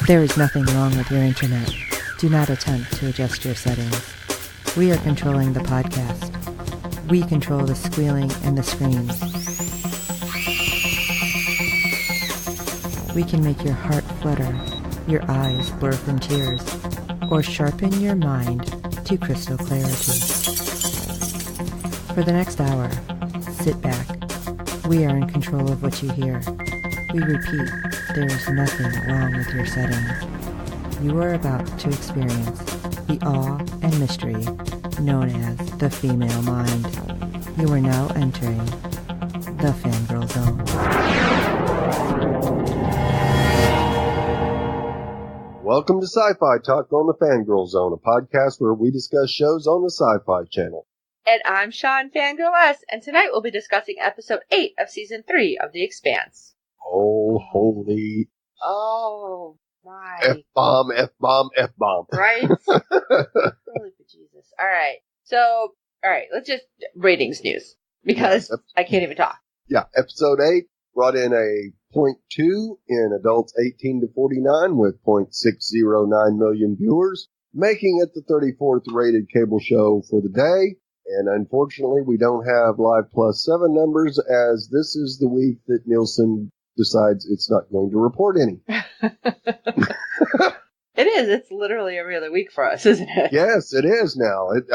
There is nothing wrong with your internet. Do not attempt to adjust your settings. We are controlling the podcast. We control the squealing and the screams. We can make your heart flutter, your eyes blur from tears, or sharpen your mind to crystal clarity. For the next hour, sit back. We are in control of what you hear. We repeat, there is nothing wrong with your settings. You are about to experience the awe and mystery known as the female mind. You are now entering the Fangirl Zone. Welcome to SyFy Talk on the Fangirl Zone, a podcast where we discuss shows on the SyFy channel. And I'm Sean Fangirl S, and tonight we'll be discussing episode 8 of season 3 of The Expanse. Oh, holy... Oh, my. F-bomb, F-bomb, F-bomb. Right? Holy Jesus. Alright, let's just... Ratings news. Because I can't even talk. Yeah, episode 8 brought in a 0.2 in adults 18 to 49 with 0.609 million viewers, making it the 34th rated cable show for the day. And unfortunately, we don't have Live Plus 7 numbers, as this is the week that Nielsen decides it's not going to report any. It is. It's literally every other week for us, isn't it? Yes, it is now. It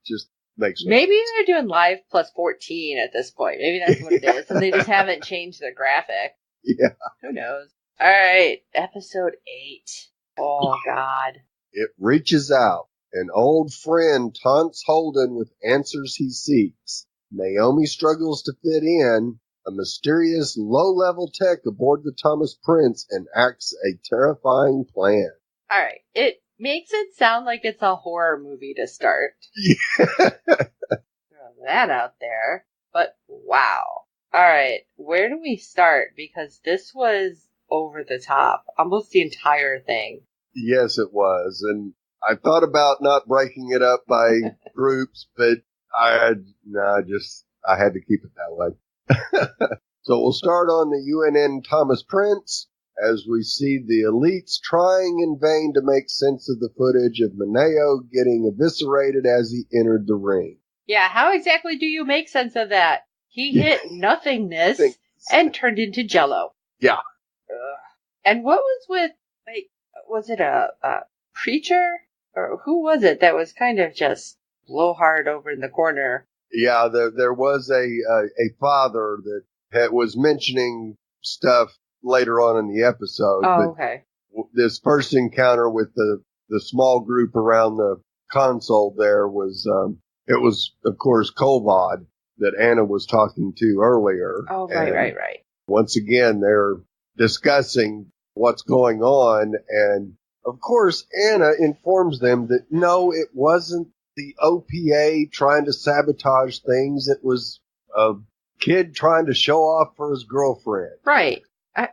just makes sense. Maybe they're doing Live Plus 14 at this point. Maybe that's what it is. And they just haven't changed their graphic. Yeah. Who knows? All right. Episode 8. Oh, God. It reaches out. An old friend taunts Holden with answers he seeks. Naomi struggles to fit in. A mysterious low-level tech aboard the Thomas Prince enacts a terrifying plan. All right. It makes it sound like it's a horror movie to start. Yeah. Throw that out there. But wow. All right. Where do we start? Because this was over the top. Almost the entire thing. Yes, it was. And I thought about not breaking it up by groups, but I had to keep it that way. So we'll start on the UNN Thomas Prince as we see the elites trying in vain to make sense of the footage of Mineo getting eviscerated as he entered the ring. Yeah, how exactly do you make sense of that? He hit nothingness and turned into jello. Yeah. And what was with, was it a preacher? Or who was it that was kind of just blowhard over in the corner? Yeah, there was a father that was mentioning stuff later on in the episode. Oh, okay. This first encounter with the small group around the console there was, it was, of course, Kolvad that Anna was talking to earlier. Oh, right. Once again, they're discussing what's going on, and of course, Anna informs them that no, it wasn't the OPA trying to sabotage things. It was a kid trying to show off for his girlfriend. Right.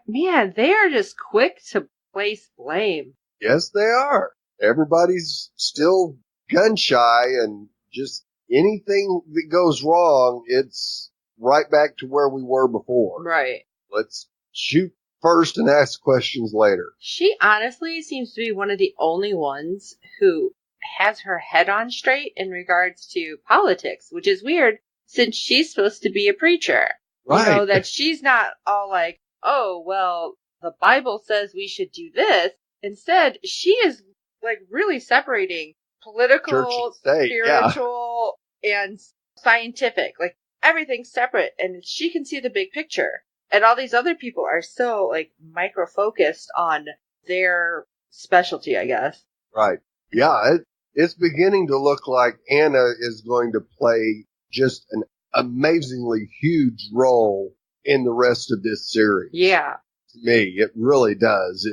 Man, they are just quick to place blame. Yes, they are. Everybody's still gun shy, and just anything that goes wrong, it's right back to where we were before. Right. Let's shoot first and ask questions later. She honestly seems to be one of the only ones who has her head on straight in regards to politics, which is weird since she's supposed to be a preacher. Right. You know, that she's not all like, oh, well, the Bible says we should do this. Instead, she is like really separating political, Church and state, spiritual, and scientific. Like everything's separate, and she can see the big picture. And all these other people are so, like, micro-focused on their specialty, I guess. Right. Yeah, it's beginning to look like Anna is going to play just an amazingly huge role in the rest of this series. Yeah. To me, it really does.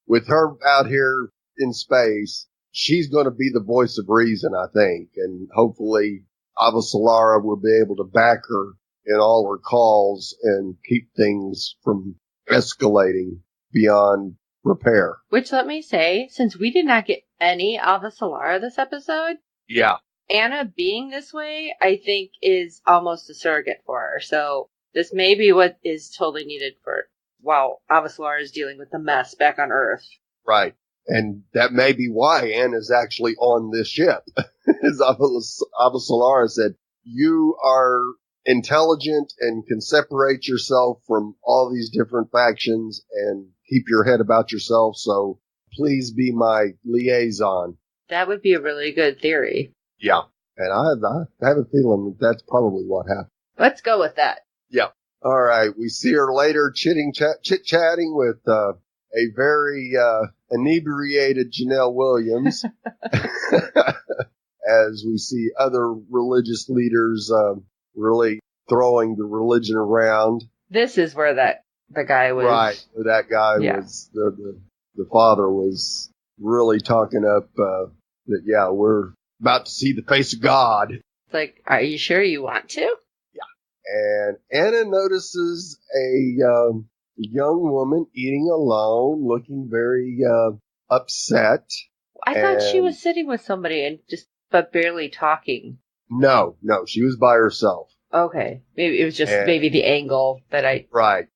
With her out here in space, she's going to be the voice of reason, I think. And hopefully Ava Solara will be able to back her in all her calls and keep things from escalating beyond repair. Which, let me say, since we did not get any Ava Solara this episode, yeah, Anna being this way, I think, is almost a surrogate for her. So this may be what is totally needed for while Ava Solara is dealing with the mess back on Earth. Right. And that may be why Anna's actually on this ship. As Avasalara said, you are intelligent and can separate yourself from all these different factions and keep your head about yourself. So please be my liaison. That would be a really good theory. Yeah. And I have a feeling that's probably what happened. Let's go with that. Yeah. All right. We see her later chit-chatting with a very inebriated Janelle Williams. As we see other religious leaders really throwing the religion around. This is where the guy was. Right. That guy was, the father was really talking up that, yeah, we're about to see the face of God. It's like, are you sure you want to? Yeah. And Anna notices a young woman eating alone, looking very upset. I thought she was sitting with somebody but barely talking. No, she was by herself. Okay. Maybe it was just maybe the angle that I... Right.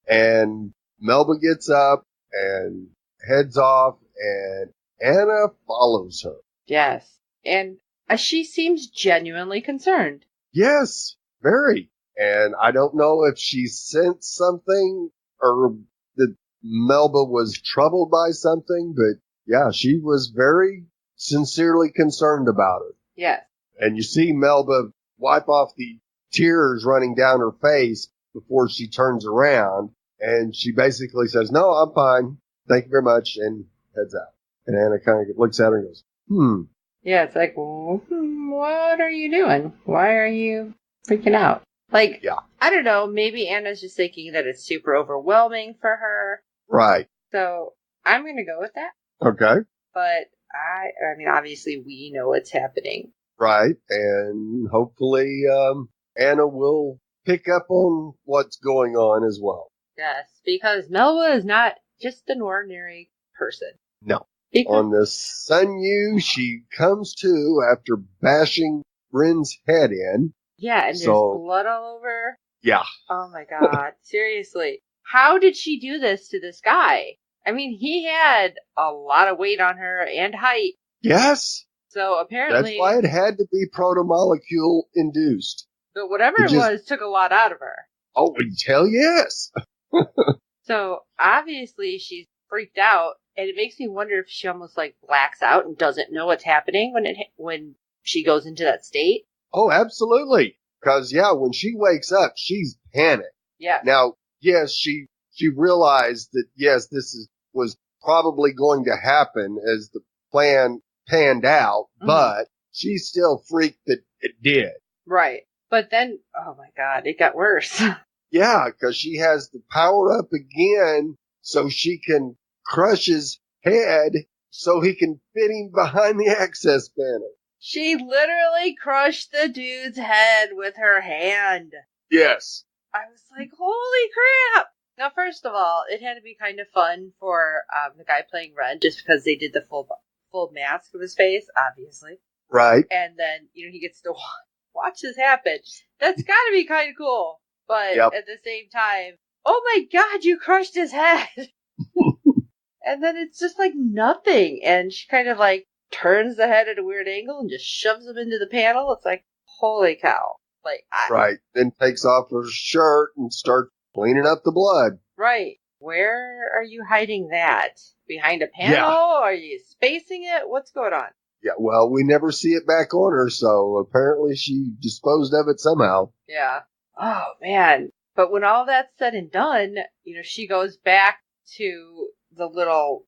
And Melba gets up and heads off, and Anna follows her. Yes. And she seems genuinely concerned. Yes, very. And I don't know if she sensed something or that Melba was troubled by something, but yeah, she was very sincerely concerned about it. Yes. And you see Melba wipe off the tears running down her face before she turns around, and she basically says, "No, I'm fine. Thank you very much," and heads out. And Anna kind of looks at her and goes, Yeah, it's like, what are you doing? Why are you freaking out? Like, yeah. I don't know, maybe Anna's just thinking that it's super overwhelming for her. Right. So, I'm going to go with that. Okay. But, I mean, obviously we know what's happening. Right, and hopefully Anna will pick up on what's going on as well. Yes, because Melba is not just an ordinary person. No. On the Sun Yu, she comes to after bashing Bryn's head in. Yeah, and there's blood all over. Yeah. Oh my god, seriously. How did she do this to this guy? I mean, he had a lot of weight on her and height. Yes. So apparently... That's why it had to be proto-molecule induced. But whatever it was took a lot out of her. Oh, hell yes. So obviously she's freaked out, and it makes me wonder if she almost like blacks out and doesn't know what's happening when she goes into that state. Oh, absolutely. Because, yeah, when she wakes up, she's panicked. Yeah. Now, yes, she realized that, yes, was probably going to happen as the plan panned out, but she's still freaked that it did. Right. But then, oh my god, it got worse. Yeah, because she has the power up again so she can crush his head so he can fit him behind the access panel. She literally crushed the dude's head with her hand. Yes. I was like, holy crap! Now, first of all, it had to be kind of fun for the guy playing Red, just because they did the full mask of his face, obviously. Right. And then, he gets to watch this happen. That's got to be kind of cool. But at the same time, oh my god, you crushed his head! And then it's just like nothing. And she kind of like turns the head at a weird angle and just shoves him into the panel. It's like, holy cow. Right. Then takes off her shirt and starts cleaning up the blood. Right. Where are you hiding that? Behind a panel? Yeah. Are you spacing it? What's going on? Yeah, well, we never see it back on her, so apparently she disposed of it somehow. Yeah. Oh, man. But when all that's said and done, she goes back to the little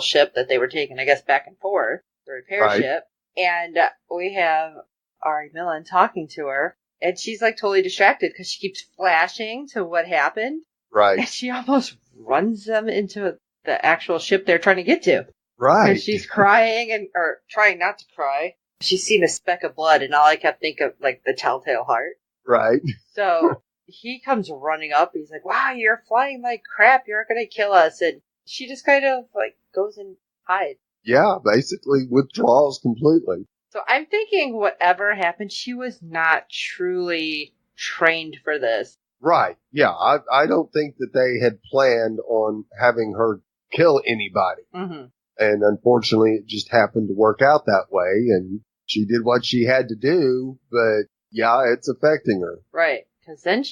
ship that they were taking, I guess, back and forth, the repair ship. And we have Ari Millen talking to her, and she's like totally distracted because she keeps flashing to what happened. Right. And she almost runs them into the actual ship they're trying to get to. Right. And she's crying or trying not to cry. She's seen a speck of blood, and all I kept thinking of, like, the telltale heart. Right. So he comes running up. He's like, wow, you're flying like crap. You're going to kill us. And she just kind of, like, goes and hides. Yeah, basically withdraws completely. So I'm thinking whatever happened, she was not truly trained for this. Right. Yeah, I don't think that they had planned on having her kill anybody. Mm-hmm. And unfortunately, it just happened to work out that way. And she did what she had to do, but yeah, it's affecting her. Right. Because then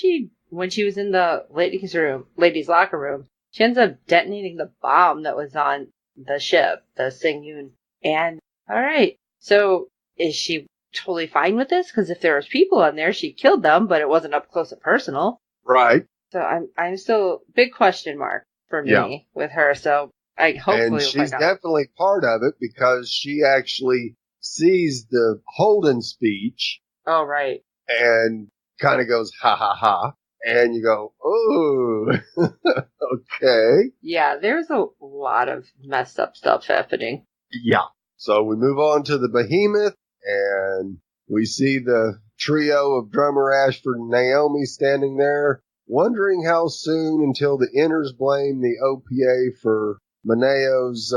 when she was in the ladies' locker room, she ends up detonating the bomb that was on the ship, the Singyun. And, alright. So, is she totally fine with this? Because if there was people on there, she killed them, but it wasn't up close and personal. Right. So I'm still, big question mark for me with her. So, hopefully and she's definitely part of it because she actually sees the Holden speech. Oh, right. And kind of goes, ha ha ha. And you go, oh, okay. Yeah, there's a lot of messed up stuff happening. Yeah. So we move on to the Behemoth, and we see the trio of drummer Ashford and Naomi standing there, wondering how soon until the Inners blame the OPA for Maneo's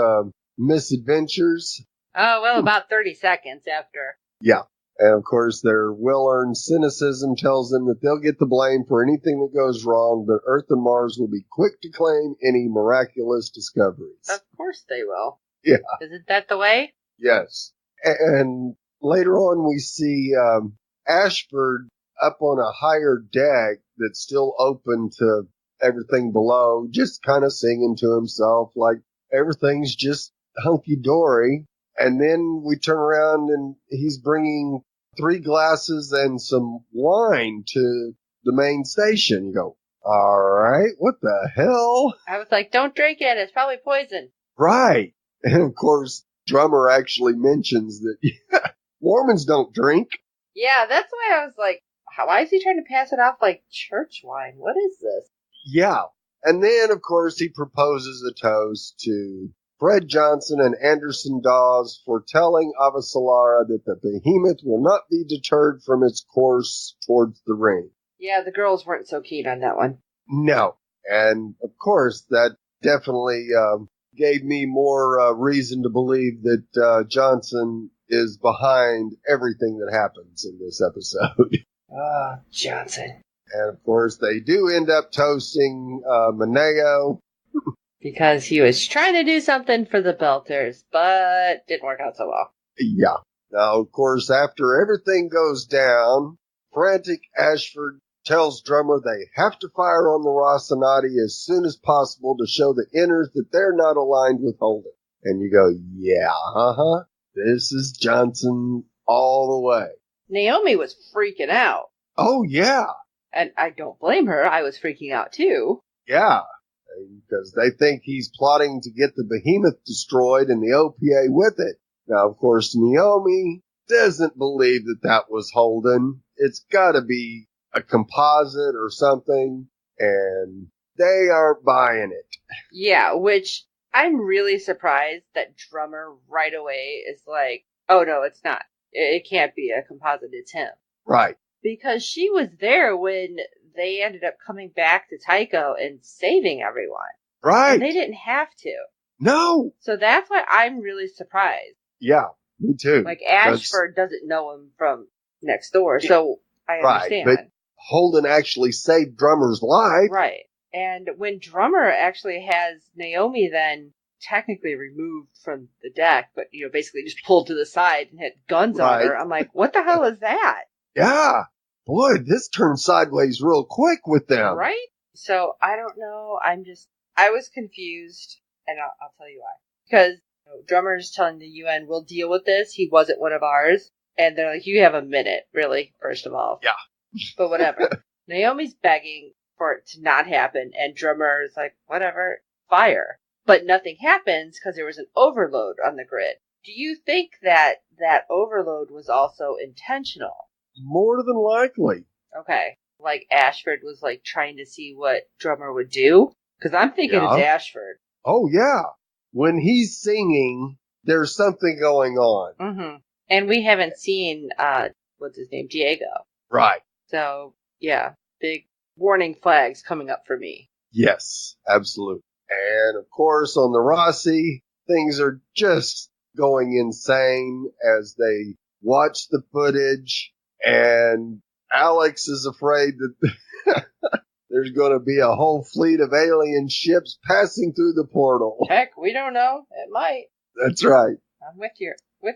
misadventures. Oh, well, about 30 seconds after. Yeah. And of course, their well-earned cynicism tells them that they'll get the blame for anything that goes wrong, but Earth and Mars will be quick to claim any miraculous discoveries. Of course they will. Yeah. Isn't that the way? Yes. And later on, we see Ashford up on a higher deck that's still open to everything below, just kind of singing to himself like everything's just hunky-dory. And then we turn around and he's bringing 3 glasses and some wine to the main station. You go, all right, what the hell? I was like, don't drink it. It's probably poison. Right. And of course, Drummer actually mentions that Mormons don't drink. Yeah, that's why I was like, why is he trying to pass it off like church wine? What is this? Yeah. And then, of course, he proposes a toast to Fred Johnson and Anderson Dawes for telling Avasarala that the Behemoth will not be deterred from its course towards the ring. Yeah, the girls weren't so keen on that one. No. And, of course, that definitely gave me more reason to believe that Johnson is behind everything that happens in this episode. Johnson. And, of course, they do end up toasting Maneo. Because he was trying to do something for the Belters, but didn't work out so well. Yeah. Now, of course, after everything goes down, frantic Ashford tells Drummer they have to fire on the Rocinante as soon as possible to show the Inners that they're not aligned with Holden. And you go, yeah, this is Johnson all the way. Naomi was freaking out. Oh, yeah. And I don't blame her. I was freaking out, too. Yeah. Because they think he's plotting to get the Behemoth destroyed and the OPA with it. Now, of course, Naomi doesn't believe that that was Holden. It's got to be a composite or something, and they aren't buying it. Yeah, which I'm really surprised that Drummer right away is like, oh, no, it's not. It can't be a composite. It's him. Right. Because she was there when they ended up coming back to Tycho and saving everyone. Right. And they didn't have to. No. So that's why I'm really surprised. Yeah, me too. Like, Ashford doesn't know him from next door, so I understand. Right, but Holden actually saved Drummer's life. Right. And when Drummer actually has Naomi then technically removed from the deck, but, basically just pulled to the side and had guns on her, I'm like, what the hell is that? Yeah. Boy, this turned sideways real quick with them. Right? So, I don't know. I was confused, and I'll tell you why. Because Drummer's telling the UN, we'll deal with this. He wasn't one of ours. And they're like, you have a minute, really, first of all. Yeah. But whatever. Naomi's begging for it to not happen, and Drummer is like, whatever, fire. But nothing happens because there was an overload on the grid. Do you think that overload was also intentional? More than likely. Okay. Like Ashford was like trying to see what Drummer would do? Because I'm thinking it's Ashford. Oh, yeah. When he's singing, there's something going on. Mm-hmm. And we haven't seen, what's his name, Diego. Right. So, yeah, big warning flags coming up for me. Yes, absolutely. And, of course, on the Rossi, things are just going insane as they watch the footage. And Alex is afraid that there's going to be a whole fleet of alien ships passing through the portal. Heck, we don't know. It might. That's right. I'm with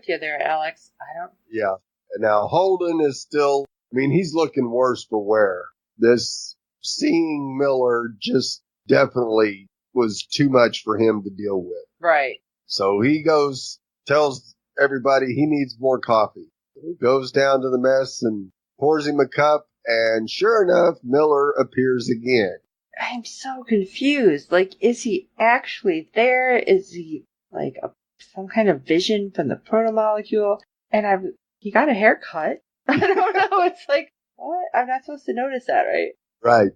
you there, Alex. I don't. Yeah. And now Holden is still, I mean, he's looking worse for wear. This seeing Miller just definitely was too much for him to deal with. Right. So he goes, tells everybody he needs more coffee. He goes down to the mess and pours him a cup, and sure enough, Miller appears again. I'm so confused. Like, is he actually there? Is he like some kind of vision from the protomolecule? And he got a haircut. I don't know. It's like, what? I'm not supposed to notice that, right? Right.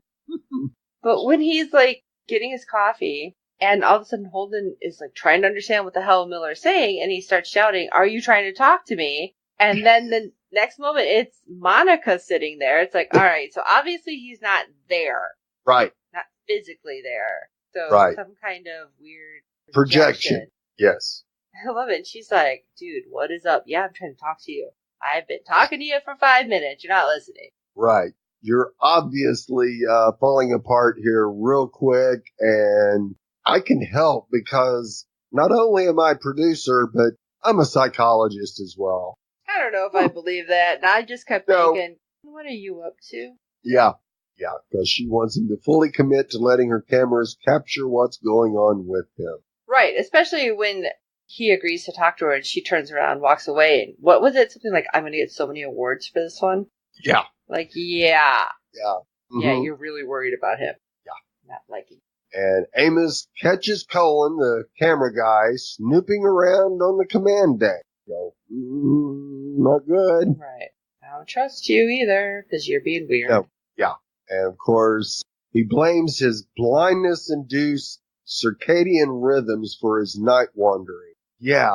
But when he's like getting his coffee, and all of a sudden Holden is like trying to understand what the hell Miller is saying, and he starts shouting, "Are you trying to talk to me?" And then the next moment, it's Monica sitting there. It's like, all right, so obviously he's not there. Right. Not physically there. So Right. some kind of weird Projection. Yes. I love it. And she's like, dude, what is up? Yeah, I'm trying to talk to you. I've been talking to you for 5 minutes. You're not listening. Right. You're obviously falling apart here real quick, and I can help because not only am I producer, but I'm a psychologist as well. I don't know if I believe that. And I just kept thinking, what are you up to? Yeah. Yeah, because she wants him to fully commit to letting her cameras capture what's going on with him. Right, especially when he agrees to talk to her and she turns around and walks away. And what was it? Something like, I'm going to get so many awards for this one? Yeah. Like, yeah. Yeah. Mm-hmm. Yeah, you're really worried about him. Yeah. Not liking. And Amos catches Cohen, the camera guy, snooping around on the command deck. Go, not good. Right. I don't trust you either, because you're being weird. No. Yeah. And of course, he blames his blindness-induced circadian rhythms for his night wandering. Yeah,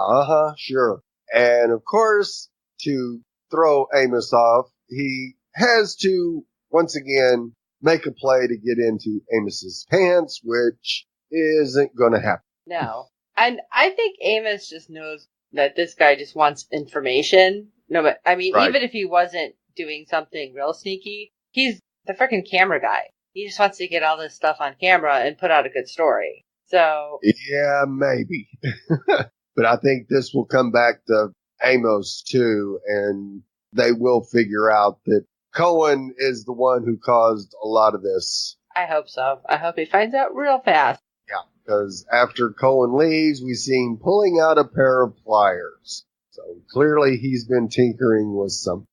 sure. And of course, to throw Amos off, he has to, once again, make a play to get into Amos's pants, which isn't going to happen. No. And I think Amos just knows that this guy just wants information. No, but I mean, Right. even if he wasn't doing something real sneaky, he's the freaking camera guy. He just wants to get all this stuff on camera and put out a good story. So. Yeah, maybe. But I think this will come back to Amos too, and they will figure out that Cohen is the one who caused a lot of this. I hope so. I hope he finds out real fast. Yeah, because after Cohen leaves, we see him pulling out a pair of pliers. So clearly he's been tinkering with some.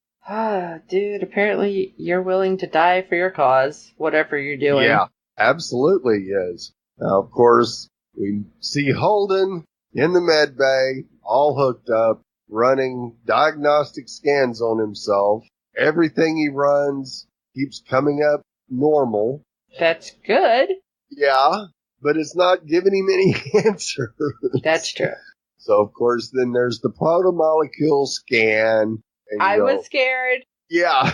Dude, apparently you're willing to die for your cause, whatever you're doing. Yeah, absolutely is. Now, of course, we see Holden in the med bay, all hooked up, running diagnostic scans on himself. Everything he runs keeps coming up normal. That's good. Yeah, but it's not giving him any answers. That's true. So, of course, then there's the protomolecule scan. And I was scared. Yeah.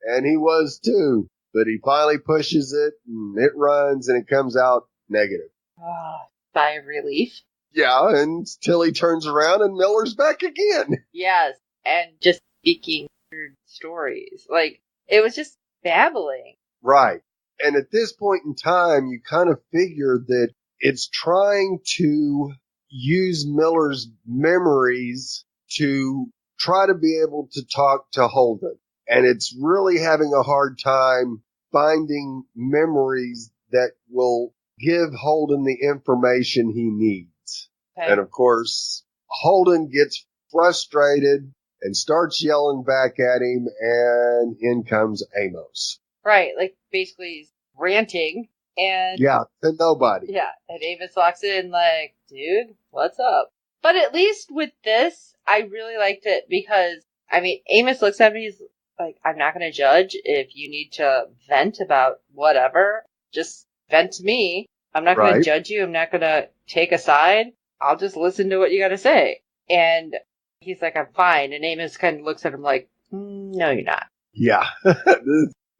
And he was too. But he finally pushes it, and it runs, and it comes out negative. Oh, sigh of relief. Yeah, until he turns around and Miller's back again. Yes, and just speaking weird stories. Like, it was just babbling. Right. And at this point in time, you kind of figure that it's trying to use Miller's memories to try to be able to talk to Holden. And it's really having a hard time finding memories that will give Holden the information he needs. Okay. And of course, Holden gets frustrated and starts yelling back at him, and in comes Amos. Right, like basically he's ranting, and Yeah, to nobody. yeah, and Amos walks in like, dude, what's up? But at least with this, I really liked it because, I mean, Amos looks at me, he's like, I'm not going to judge. If you need to vent about whatever, just vent to me. I'm not going to Right. judge you. I'm not going to take a side. I'll just listen to what you got to say. And he's like, I'm fine. And Amos kind of looks at him like, no, you're not. Yeah.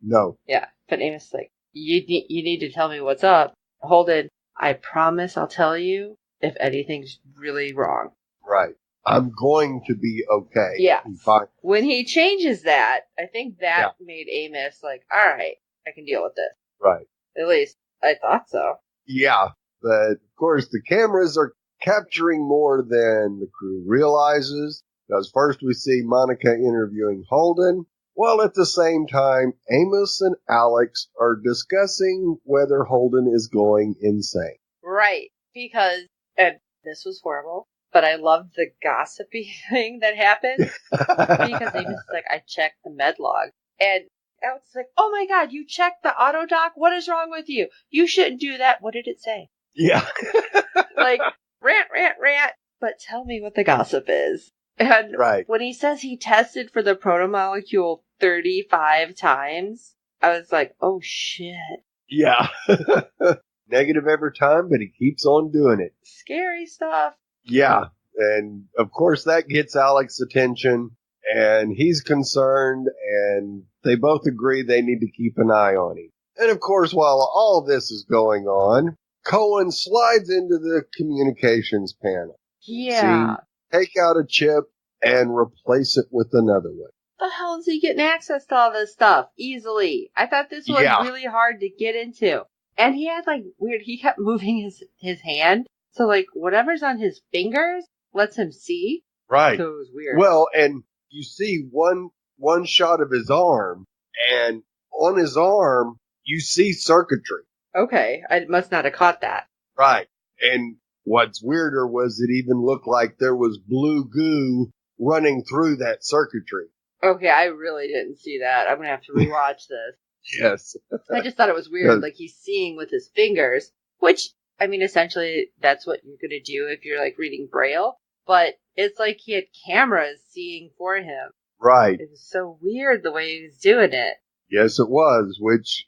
No. Yeah. But Amos is like, you need to tell me what's up. Holden, I promise I'll tell you if anything's really wrong. Right. I'm going to be okay. Yeah. I'm fine. When he changes that, I think that made Amos like, all right, I can deal with this. Right. At least I thought so. Yeah, but of course the cameras are capturing more than the crew realizes. Because first we see Monica interviewing Holden, while at the same time Amos and Alex are discussing whether Holden is going insane. Right, because, and this was horrible, but I loved the gossipy thing that happened. Because Amos is like, I checked the med log. And Alex is like, oh my god, you checked the auto doc? What is wrong with you? You shouldn't do that. What did it say? Yeah. Like, rant, but tell me what the gossip is. And Right. when he says he tested for the protomolecule 35 times, I was like, oh shit. Yeah. Negative every time, but he keeps on doing it. Scary stuff. Yeah. And of course that gets Alex's attention, and he's concerned, and they both agree they need to keep an eye on him. And of course, while all this is going on, Cohen slides into the communications panel. Yeah. Take out a chip and replace it with another one. The hell is he getting access to all this stuff easily? I thought this was really hard to get into. And he had weird, he kept moving his hand. So whatever's on his fingers lets him see. Right. So it was weird. Well, and you see one shot of his arm, and on his arm you see circuitry. Okay. I must not have caught that. Right. And what's weirder was it even looked like there was blue goo running through that circuitry. Okay, I really didn't see that. I'm going to have to rewatch this. Yes. I just thought it was weird. He's seeing with his fingers, which, I mean, essentially that's what you're going to do if you're reading Braille. But it's like he had cameras seeing for him. Right. It was so weird the way he was doing it. Yes, it was,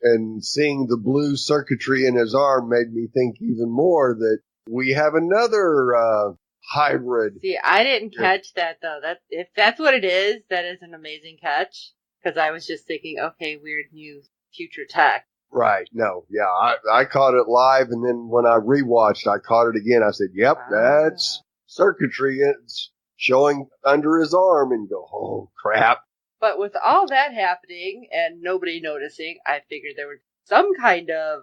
and seeing the blue circuitry in his arm made me think even more that we have another hybrid. See, I didn't catch that, though. If that's what it is, that is an amazing catch. Because I was just thinking, okay, weird new future tech. Right. No. Yeah. I caught it live, and then when I rewatched, I caught it again. I said, yep, that's circuitry. It's showing under his arm, and go, oh, crap. But with all that happening and nobody noticing, I figured there was some kind of,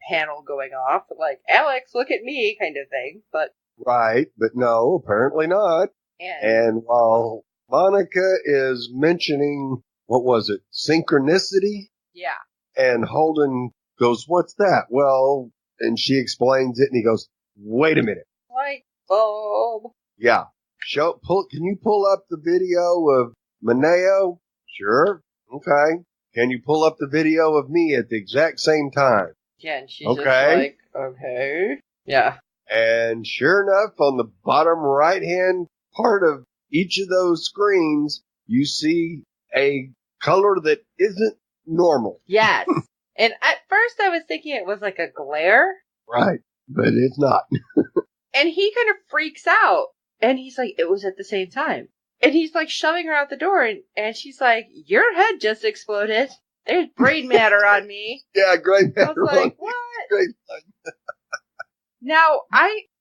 panel going off. Alex, look at me kind of thing. But right. But no, apparently not. And while Monica is mentioning, what was it, synchronicity? Yeah. And Holden goes, what's that? Well, and she explains it, and he goes, wait a minute. Light bulb. Yeah. Can you pull up the video of Mineo? Sure. Okay. Can you pull up the video of me at the exact same time? Yeah, and she's just like, okay. Yeah. And sure enough, on the bottom right-hand part of each of those screens, you see a color that isn't normal. Yes. And at first I was thinking it was like a glare. Right. But it's not. And he kind of freaks out. And he's like, it was at the same time. And he's shoving her out the door. And she's like, your head just exploded. There's brain matter on me. Yeah, great matter. I was like, what? Great. Now,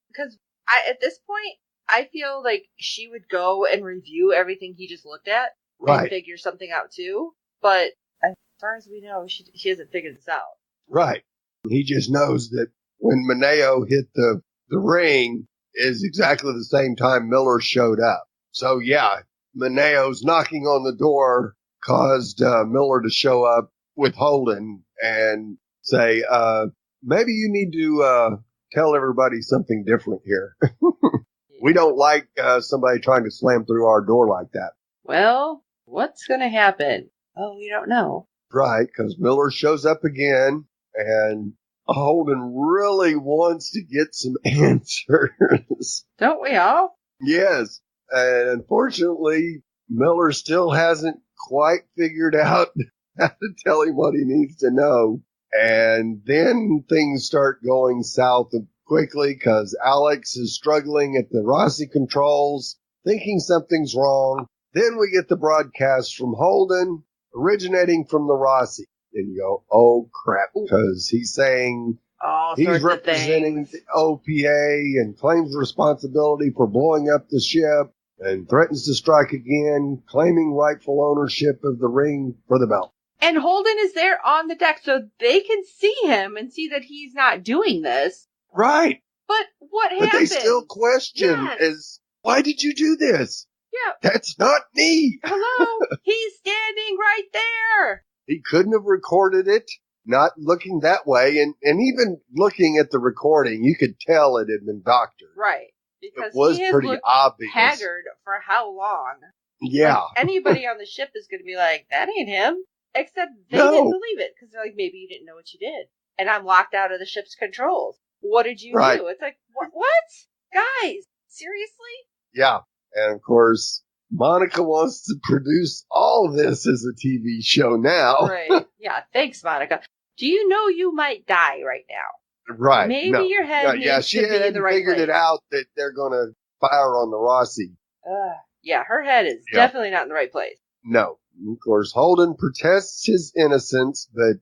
because at this point, I feel like she would go and review everything he just looked at. Right. And figure something out too. But as far as we know, she hasn't figured this out. Right. He just knows that when Mineo hit the ring is exactly the same time Miller showed up. So yeah, Mineo's knocking on the door caused Miller to show up with Holden and say, maybe you need to tell everybody something different here. We don't like somebody trying to slam through our door like that. Well, what's going to happen? Oh, we don't know. Right, because Miller shows up again, and Holden really wants to get some answers. Don't we all? Yes, and unfortunately, Miller still hasn't quite figured out how to tell him what he needs to know. And then things start going south quickly because Alex is struggling at the Rossi controls, thinking something's wrong. Then we get the broadcast from Holden, originating from the Rossi. And you go, oh crap, because he's saying he's representing the OPA and claims responsibility for blowing up the ship and threatens to strike again, claiming rightful ownership of the ring for the belt. And Holden is there on the deck so they can see him and see that he's not doing this. Right. But what But happened? they still question why did you do this? Yeah. That's not me. Hello? He's standing right there. He couldn't have recorded it, not looking that way. And even looking at the recording, you could tell it had been doctored. Right. Because it was he has pretty looked obvious. haggard for how long? Yeah. Like, anybody on the ship is going to be like, that ain't him. Except they No. didn't believe it because they're like, maybe you didn't know what you did. And I'm locked out of the ship's controls. What did you do? It's like, what? Guys, seriously? Yeah. And of course, Monica wants to produce all this as a TV show now. Right. Yeah. Thanks, Monica. Do you know you might die right now? Right. Maybe your head needs she to be in the right figured place. it out that they're going to fire on the Rossi. Yeah, her head is definitely not in the right place. No. Of course, Holden protests his innocence, but,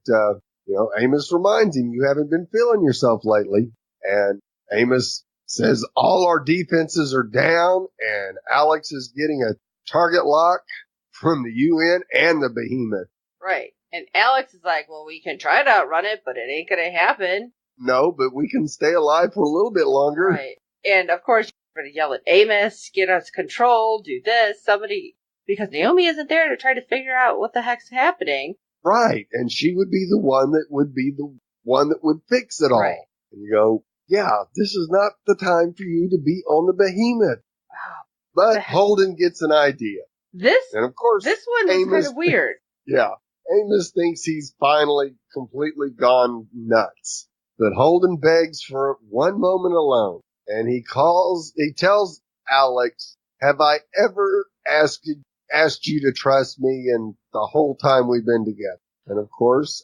Amos reminds him, you haven't been feeling yourself lately. And Amos says all our defenses are down, and Alex is getting a target lock from the UN and the Behemoth. Right. And Alex is like, well, we can try to outrun it, but it ain't going to happen. No, but we can stay alive for a little bit longer. Right. And, of course, you're going to yell at Amos, get us control, do this, somebody... Because Naomi isn't there to try to figure out what the heck's happening. Right. And she would be the one that would fix it all. Right. And you go, yeah, this is not the time for you to be on the Behemoth. Wow. But Holden gets an idea. And of course, this one is kind of weird. Yeah. Amos thinks he's finally completely gone nuts. But Holden begs for one moment alone. And he tells Alex, have I ever asked you to trust me in the whole time we've been together? And of course,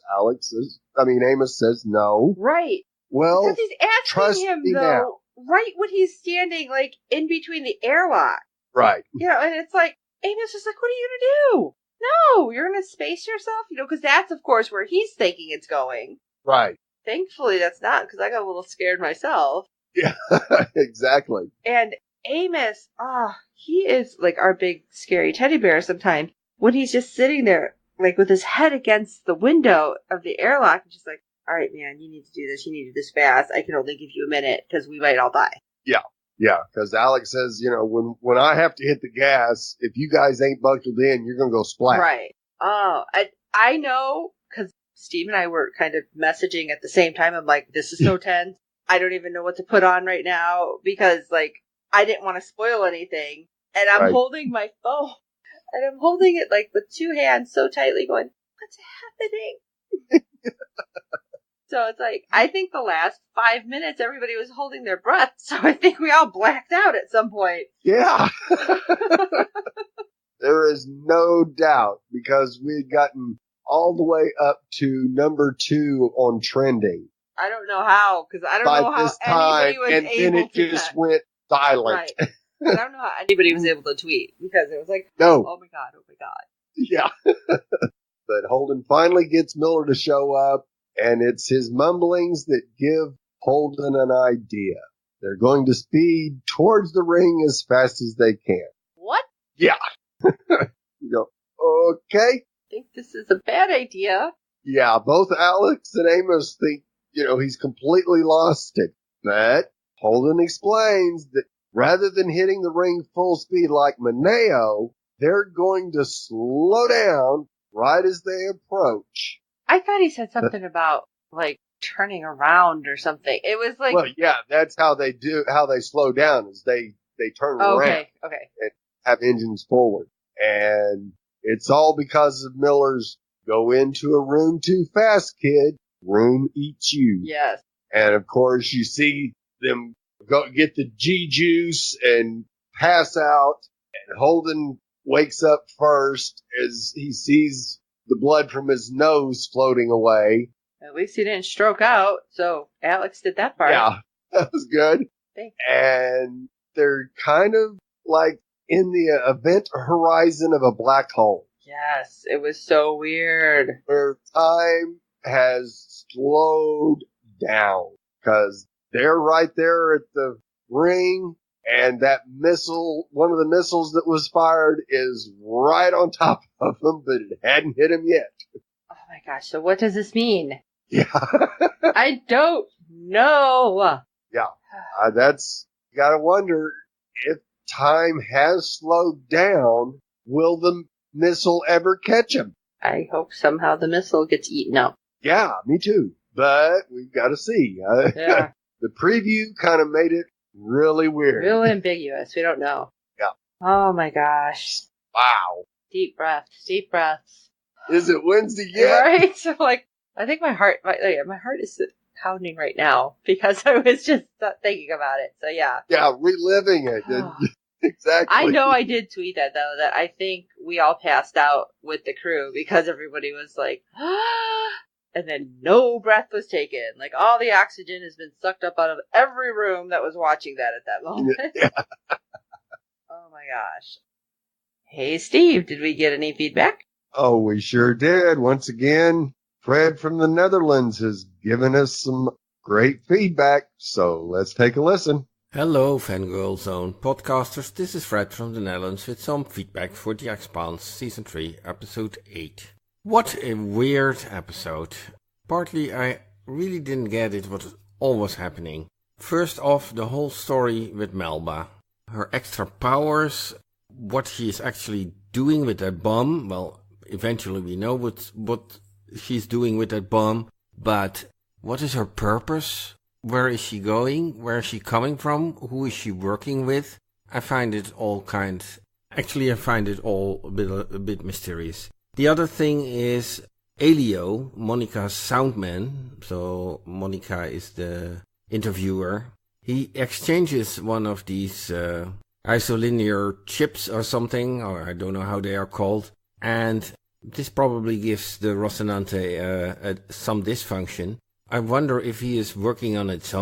Amos says no. Right. Well, because he's asking him, though, now. right when he's standing, like, in between the airlock. Right. And it's like, Amos is like, what are you going to do? No, you're going to space yourself? Because that's, of course, where he's thinking it's going. Right. Thankfully, that's not, because I got a little scared myself. Yeah, exactly. And Amos, he is like our big scary teddy bear sometimes. When he's just sitting there, like with his head against the window of the airlock, and just like, all right, man, you need to do this. You need to do this fast. I can only give you a minute because we might all die. Yeah. Yeah. Because Alex says, when I have to hit the gas, if you guys ain't buckled in, you're going to go splat. Right. Oh, I know because Steve and I were kind of messaging at the same time. I'm like, this is so tense. I don't even know what to put on right now because, like, I didn't want to spoil anything. And I'm holding my phone. And I'm holding it, like, with two hands so tightly going, what's happening? So it's like, I think the last 5 minutes, everybody was holding their breath. So I think we all blacked out at some point. Yeah. There is no doubt because we had gotten all the way up to number 2 on trending. I don't know how, because I don't know how anybody was able to. And then it just went silent. Right. I don't know how anybody was able to tweet because it was like, no. Oh my God. Yeah. But Holden finally gets Miller to show up, and it's his mumblings that give Holden an idea. They're going to speed towards the ring as fast as they can. What? Yeah. You go, okay. I think this is a bad idea. Yeah, both Alex and Amos think, he's completely lost it. But Holden explains that rather than hitting the ring full speed like Mineo, they're going to slow down right as they approach. I thought he said something about, like, turning around or something. It was like... Well, yeah, that's how they slow down, is they turn around. Okay. And have engines forward. And it's all because of Miller's go into a room too fast, kid. Room eats you. Yes. And of course, you see them go get the G-juice and pass out. And Holden wakes up first as he sees the blood from his nose floating away. At least he didn't stroke out, so Alex did that part. Yeah, that was good. Thanks. And they're kind of like in the event horizon of a black hole. Yes, it was so weird. Where time has slowed down because they're right there at the ring, and that missile, one of the missiles that was fired, is right on top of them, but it hadn't hit him yet. Oh, my gosh, so what does this mean? Yeah. I don't know. Yeah. You gotta wonder if time has slowed down, will the missile ever catch him? I hope somehow the missile gets eaten up. Yeah, me too. But we've got to see. Yeah. The preview kind of made it really weird. Real ambiguous. We don't know. Yeah. Oh my gosh. Wow. Deep breaths. Deep breaths. Is it Wednesday yet? Right? So I think my heart is pounding right now because I was just thinking about it. So yeah. Yeah, reliving it. Exactly. I know I did tweet that though, that I think we all passed out with the crew because everybody was like, and then no breath was taken. Like all the oxygen has been sucked up out of every room that was watching that at that moment. Yeah. Oh my gosh. Hey Steve, did we get any feedback? Oh, we sure did. Once again, Fred from the Netherlands has given us some great feedback. So let's take a listen. Hello, Fangirl Zone podcasters. This is Fred from the Netherlands with some feedback for the Expanse Season 3, Episode 8. What a weird episode. Partly I really didn't get it what all was happening. First off, the whole story with Melba. Her extra powers, what she is actually doing with that bomb. Well, eventually we know what she's doing with that bomb, but what is her purpose? Where is she going? Where is she coming from? Who is she working with? I find it all a bit mysterious. The other thing is Elio, Monica's soundman. So Monica is the interviewer. He exchanges one of these isolinear chips or something, or I don't know how they are called. And this probably gives the Rocinante some dysfunction. I wonder if he is working on his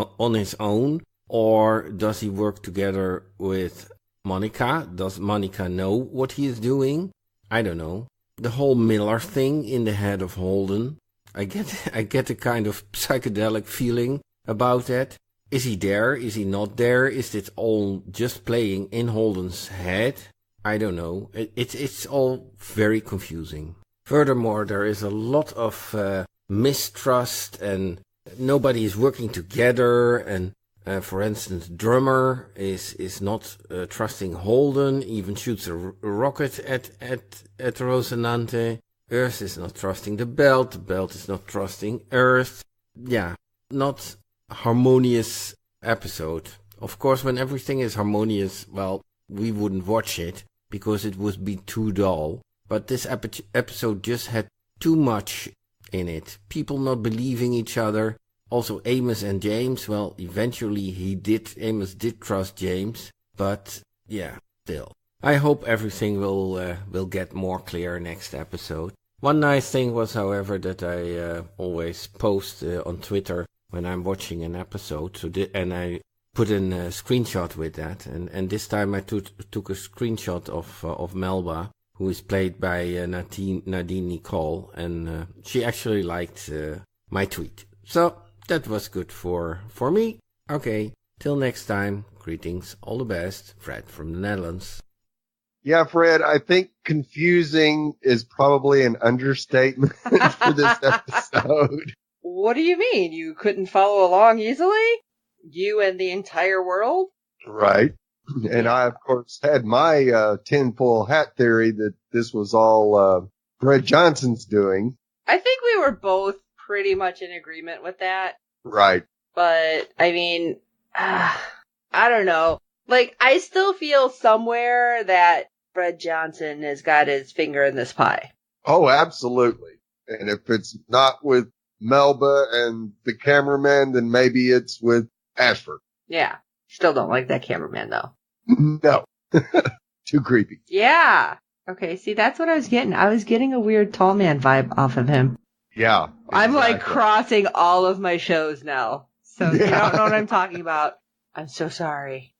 own, or does he work together with Monica? Does Monica know what he is doing? I don't know. The whole Miller thing in the head of Holden. I get a kind of psychedelic feeling about that. Is he there? Is he not there? Is it all just playing in Holden's head? I don't know. It's all very confusing. Furthermore, there is a lot of mistrust and nobody is working together, and for instance drummer is not trusting Holden, even shoots a rocket at Rocinante. Earth is not trusting the belt is not trusting Earth. Yeah, not harmonious episode. Of course, when everything is harmonious, well, we wouldn't watch it because it would be too dull. But this episode just had too much in it. People not believing each other. Also Amos and James. Well, eventually Amos did trust James. But yeah, still. I hope everything will get more clear next episode. One nice thing was, however, that I always post on Twitter when I'm watching an episode. And I put in a screenshot with that. And this time I took a screenshot of Melba, who is played by Nadine Nicole, and she actually liked my tweet. So that was good for me. Okay, till next time, greetings, all the best, Fred from the Netherlands. Yeah, Fred, I think confusing is probably an understatement for this episode. What do you mean? You couldn't follow along easily? You and the entire world? Right. And I, of course, had my tinfoil hat theory that this was all Fred Johnson's doing. I think we were both pretty much in agreement with that. Right. But, I mean, I don't know. Like, I still feel somewhere that Fred Johnson has got his finger in this pie. Oh, absolutely. And if it's not with Melba and the cameraman, then maybe it's with Ashford. Yeah. Still don't like that cameraman, though. No. Too creepy. Yeah. Okay, see, that's what I was getting. I was getting a weird tall man vibe off of him. Yeah. Exactly. I'm like crossing all of my shows now. So if you don't know what I'm talking about, I'm so sorry.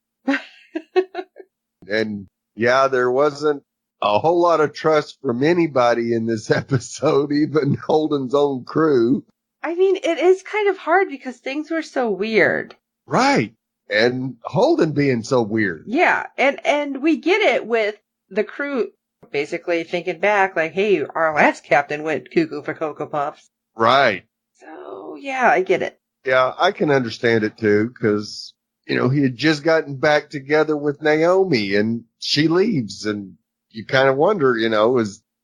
And yeah, there wasn't a whole lot of trust from anybody in this episode, even Holden's own crew. I mean, it is kind of hard because things were so weird. Right. And Holden being so weird. Yeah, and we get it with the crew basically thinking back, like, hey, our last captain went cuckoo for Cocoa Puffs. Right. So, yeah, I get it. Yeah, I can understand it too, because, he had just gotten back together with Naomi and she leaves and you kind of wonder,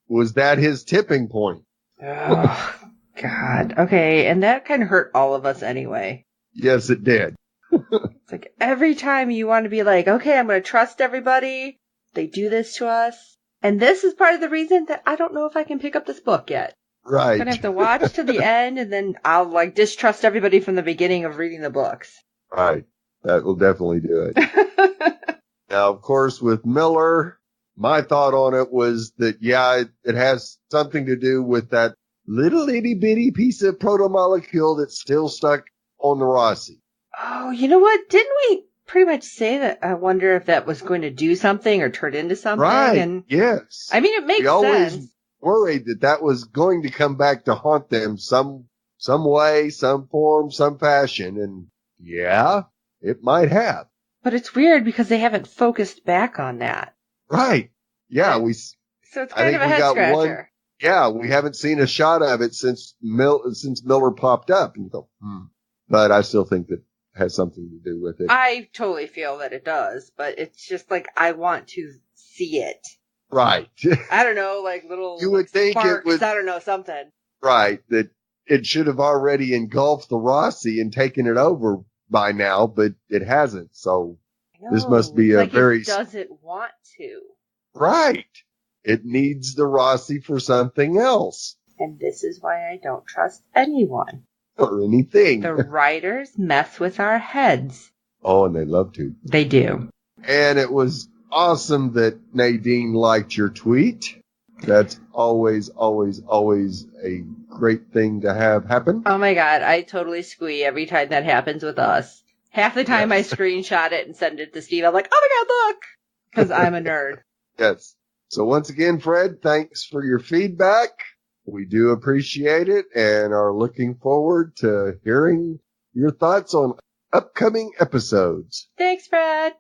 was that his tipping point? Oh, God. Okay, and that kind of hurt all of us anyway. Yes, it did. It's like every time you want to be like, okay, I'm going to trust everybody. They do this to us. And this is part of the reason that I don't know if I can pick up this book yet. Right. I'm going to have to watch to the end, and then I'll, distrust everybody from the beginning of reading the books. Right. That will definitely do it. Now, of course, with Miller, my thought on it was that, it has something to do with that little itty bitty piece of proto-molecule that's still stuck on the Rossi. Oh, you know what? Didn't we pretty much say that? I wonder if that was going to do something or turn into something. Right. And yes. I mean, it makes we always sense. Worried that was going to come back to haunt them some way, some form, some fashion. And it might have. But it's weird because they haven't focused back on that. Right. Yeah. So it's kind of a head scratcher. We haven't seen a shot of it since Miller popped up. And you go, But I still think that has something to do with it. I totally feel that it does, but it's just like I want to see it. Right. I don't know, like little you would think sparks, it would, I don't know, something. Right. That it should have already engulfed the Rossi and taken it over by now, but it hasn't. So this must be it doesn't want to. Right. It needs the Rossi for something else. And this is why I don't trust anyone. Or anything. The writers mess with our heads. Oh, and they love to. They do. And it was awesome that Nadine liked your tweet. That's always, always, always a great thing to have happen. Oh my God, I totally squee every time that happens with us. Half the time I screenshot it and send it to Steve. I'm like, oh my God, look! Because I'm a nerd. Yes. So once again, Fred, thanks for your feedback. We do appreciate it and are looking forward to hearing your thoughts on upcoming episodes. Thanks, Fred.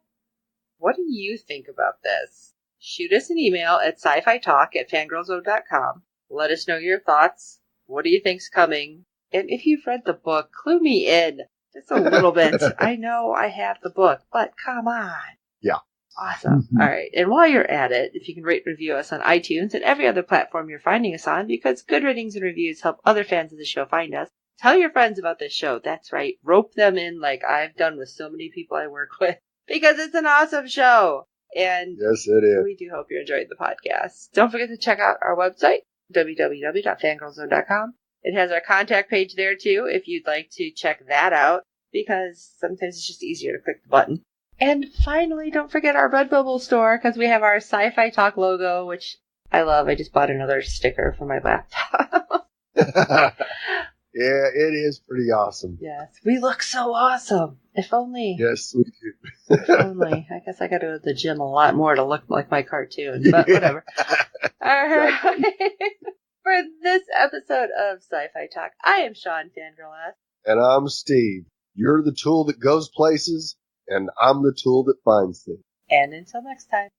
What do you think about this? Shoot us an email at sci-fi talk@fangirlzone.com. Let us know your thoughts. What do you think's coming? And if you've read the book, clue me in just a little bit. I know I have the book, but come on. Yeah. Awesome. Mm-hmm. All right. And while you're at it, if you can rate and review us on iTunes and every other platform you're finding us on, because good ratings and reviews help other fans of the show find us. Tell your friends about this show. That's right. Rope them in like I've done with so many people I work with, because it's an awesome show. And yes, it is. We do hope you enjoyed the podcast. Don't forget to check out our website, www.fangirlzone.com. It has our contact page there too, if you'd like to check that out, because sometimes it's just easier to click the button. And finally, don't forget our Redbubble store, because we have our Sci-Fi Talk logo, which I love. I just bought another sticker for my laptop. Yeah, it is pretty awesome. Yes, we look so awesome. If only. Yes, we do. If only. I guess I got to go to the gym a lot more to look like my cartoon, but whatever. All right. For this episode of Sci-Fi Talk, I am Sean Fangirl S. And I'm Steve. You're the tool that goes places, and I'm the tool that finds things. And until next time.